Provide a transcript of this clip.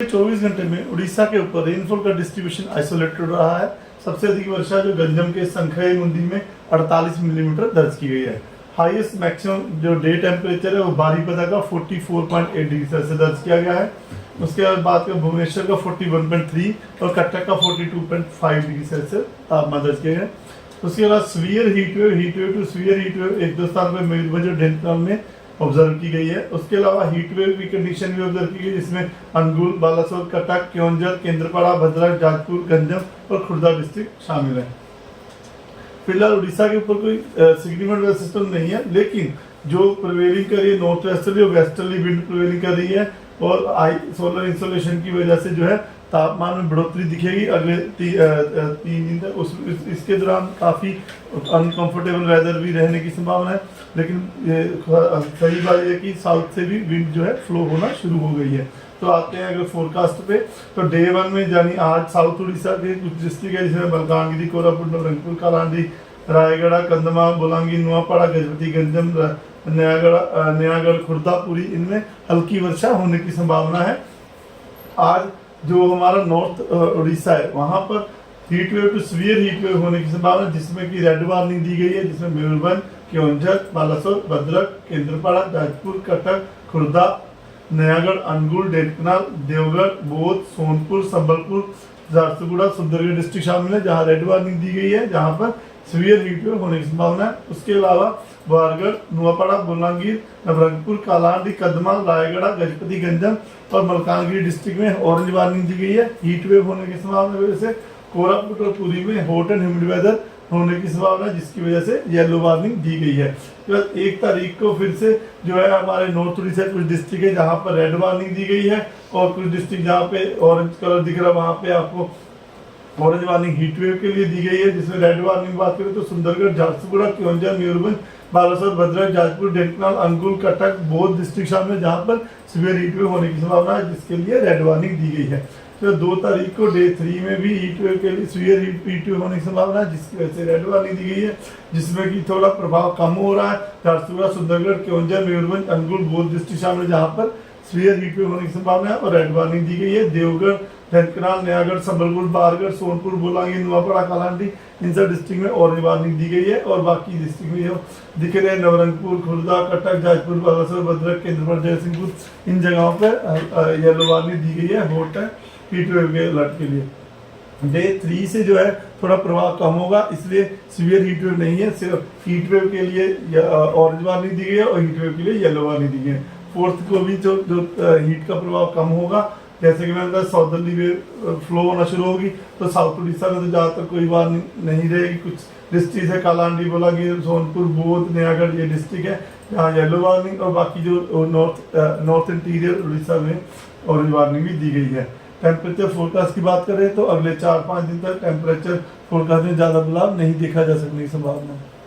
24 घंटे में उड़ीसा के ऊपर रेनफॉल का डिस्ट्रीब्यूशन आइसोलेटेड रहा है। सबसे अधिक वर्षा जो गंजम के संखई मुंडी में 48 मिलीमीटर दर्ज की गई है। हाईएस्ट मैक्सिमम जो डे टेम्परेचर है वो बारीपदा का 44.8 डिग्री सेल्सियस दर्ज किया गया है। उसके बाद बात करें भुवनेश्वर का 41.3 और कटक का 42.5 डिग्री सेल्सियस तापमान दर्ज किया गया। उसके बाद severe heat wave to severe heat wave एक दो स्थान पर मयूरभंज और ढेंकानाल में ऑब्जर्व की गई है। उसके अलावा हीट वेव की कंडीशन भी ऑब्जर्व की गई, जिसमें अनुगुल, बालासोर, कटक, केओंझर, केंद्रपाड़ा, भद्रक, जाजपुर, गंजम और खुर्दा डिस्ट्रिक्ट शामिल है। फिलहाल उड़ीसा के ऊपर कोई सिग्निफिकेंट वेदर सिस्टम नहीं है, लेकिन जो प्रिवेलिंग कर रही है नॉर्थ वेस्टर्ली और वेस्टर्ली विंड प्रिवेलिंग कर रही है और सोलर इंसोलेशन की वजह से जो है तापमान में बढ़ोतरी दिखेगी अगले 3 दिन तक। इसके दौरान काफ़ी अनकंफर्टेबल वेदर भी रहने की संभावना है, लेकिन सही बात यह है कि साउथ से भी विंड जो है फ्लो होना शुरू हो गई है। तो आते हैं अगर फोरकास्ट पे, तो डे 1 में यानी आज साउथ उड़ीसा के कुछ डिस्ट्रिक्ट है जिसमें मलकानगिरी, कोरापुट, नवरंगपुर, कालांडी, रायगढ़, कंधमाल, बोलांगी, नुआपाड़ा, गजपति, गंजम, नयागढ़, खुर्दा, पुरी, इनमें हल्की वर्षा होने की संभावना है। आज जो हमारा नॉर्थ उड़ीसा है वहाँ पर heat wave to severe heat wave होने की संभावना, जिसमें कि रेड वार्निंग दी गई है, जिसमें मयूरभंज, केओंझर, बालासोर, भद्रक, केंद्रपाड़ा, जाजपुर, कटक, खुर्दा, नयागढ़, अनुगुल, ढेंकानाल, देवगढ़, बौद्ध, सोनपुर, संबलपुर, झारसुगुड़ा, सुंदरगढ़ डिस्ट्रिक्ट शामिल है जहाँ रेड वार्निंग दी गई है, जहाँ पर सीवियर हीट वेव होने की संभावना है। उसके अलावा बारगढ़, नुआपाड़ा, बोलांगीर, नवरंगपुर, कालांडी, कंधमाल, रायगढ़, गजपति, गंजम और मलकानगिरी डिस्ट्रिक्ट में ऑरेंज वार्निंग दी गई है हीट वेव होने की संभावना की वजह से। कोरापुट और पुरी में हॉट एंड ह्यूमिड वेदर होने की संभावना है, जिसकी वजह से येलो वार्निंग दी गई है। तो 1 तारीख को फिर से जो है हमारे नॉर्थ उड़ीसा कुछ डिस्ट्रिक्ट है जहाँ पर रेड वार्निंग दी गई है और कुछ डिस्ट्रिक्ट जहाँ पे ऑरेंज कलर दिख रहा है वहाँ पे आपको ऑरेंज वार्निंग हीट वेव के लिए दी गई है। जिसमें रेड वार्निंग बात करें तो सुंदरगढ़, झारसुगुड़ा, केओंझर, मयूरभंज, बालासोर, भद्रक, जाजपुर, ढेंकानाल, अनुगुल, कटक, बौद्ध डिस्ट्रिक्ट शामिल है जहाँ पर सीवियर हीट वेव होने की संभावना है, जिसके लिए रेड वार्निंग दी गई है। तो 2 तारीख को डे 3 में भी हीट वेव के लिए सीवियर हीट वेव होने की संभावना है, जिसकी वजह से रेड वार्निंग दी गई है, जिसमें कि थोड़ा प्रभाव कम हो रहा है। झारसुगुड़ा, सुंदरगढ़, केओंझर, मयूरभंज, अनुगुल, बौद्ध डिस्ट्रिक्ट शामिल है जहाँ पर सीवियर हीट वेव होने की संभावना है और रेड वार्निंग दी गई है। देवगढ़, ढेंकानाल, नयागढ़, संबलपुर, बारगढ़, सोनपुर, बोलांगी, नुआपाड़ा, कालांडी, इन सब डिस्ट्रिक्ट में ऑरेंज वार्निंग दी गई है और बाकी डिस्ट्रिक्ट में जो दिख रहे हैं नवरंगपुर, खुर्दा, कटक, जाजपुर, बालासोर, भद्रक, केंद्रपाड़ा, जयसिंहपुर, इन जगहों पर येलो वार्निंग दी गई है हॉट हीट वेव के अलर्ट के लिए। डे 3 से जो है थोड़ा प्रभाव कम होगा, इसलिए सीवियर हीट वेव नहीं है, सिर्फ हीट वेव के लिए ऑरेंज वार्निंग दी गई है और हीट वेव के लिए येलो वार्निंग दी गई है। 4th को भी जो हीट का प्रभाव कम होगा, जैसे कि मैंने कहा सॉदर्ली वेव फ्लो होना शुरू होगी, तो साउथ उड़ीसा में तो ज़्यादातर कोई वार्निंग नहीं रहेगी। कुछ डिस्ट्रिक्ट है कालांडी, बोलांगीर, सोनपुर, बौद्ध, नयागढ़, ये डिस्ट्रिक्ट है जहाँ येलो वार्निंग और बाकी जो नॉर्थ इंटीरियर उड़ीसा में ऑरेंज वार्निंग भी दी गई है। टेम्परेचर फोरकास्ट की बात करें तो अगले 4-5 दिन तक टेम्परेचर फोरकास्ट में ज़्यादा बदलाव नहीं देखा जा सकने की संभावना है।